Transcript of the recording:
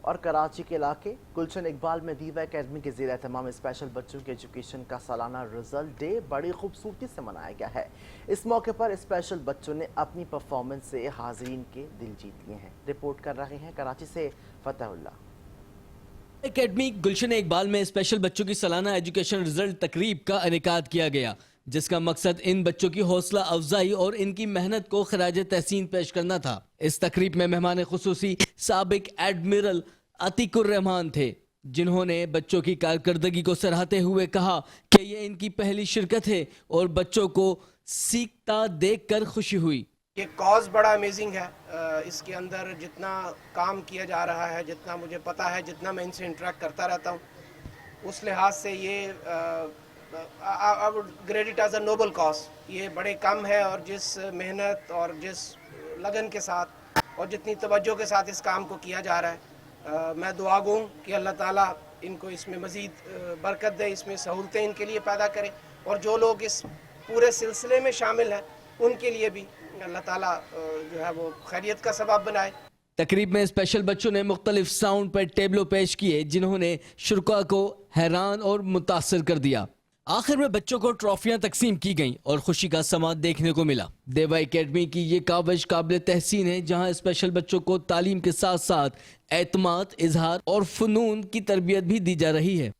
اور کراچی کے علاقے گلشن اقبال میں دیوا اکیڈمی کے زیر اہتمام اسپیشل بچوں کے ایجوکیشن کا سالانہ رزلٹ ڈے بڑی خوبصورتی سے منایا گیا ہے۔ اس موقع پر اسپیشل بچوں نے اپنی پرفارمنس سے حاضرین کے دل جیت لیے ہیں۔ رپورٹ کر رہے ہیں کراچی سے فتح اللہ۔ اکیڈمی گلشن اقبال میں اسپیشل بچوں کی سالانہ ایجوکیشن رزلٹ تقریب کا انعقاد کیا گیا، جس کا مقصد ان بچوں کی حوصلہ افزائی اور ان کی محنت کو خراج تحسین پیش کرنا تھا۔ اس تقریب میں مہمان خصوصی سابق ایڈمرل عتیق الرحمان تھے، جنہوں نے بچوں کی کارکردگی کو سراہتے ہوئے کہا کہ یہ ان کی پہلی شرکت ہے اور بچوں کو سیکھتا دیکھ کر خوشی ہوئی۔ یہ کاز بڑا امیزنگ ہے، اس کے اندر جتنا کام کیا جا رہا ہے، جتنا مجھے پتا ہے، جتنا میں ان سے انٹریکٹ کرتا رہتا ہوں، اس لحاظ سے یہ I would grade it as a noble cause۔ یہ بڑے کم ہے، اور جس محنت اور جس لگن کے ساتھ اور جتنی توجہ کے ساتھ اس کام کو کیا جا رہا ہے، میں دعا گو ہوں کہ اللہ تعالیٰ ان کو اس میں مزید برکت دے، اس میں سہولتیں ان کے لیے پیدا کرے، اور جو لوگ اس پورے سلسلے میں شامل ہیں ان کے لیے بھی اللہ تعالیٰ جو ہے وہ خیریت کا سبب بنائے۔ تقریب میں اسپیشل بچوں نے مختلف ساؤنڈ پر ٹیبلو پیش کیے، جنہوں نے شرکاء کو حیران اور متاثر کر دیا۔ آخر میں بچوں کو ٹرافیاں تقسیم کی گئیں اور خوشی کا سماں دیکھنے کو ملا۔ دیوا اکیڈمی کی یہ کاوش قابل تحسین ہے، جہاں اسپیشل بچوں کو تعلیم کے ساتھ ساتھ اعتماد، اظہار اور فنون کی تربیت بھی دی جا رہی ہے۔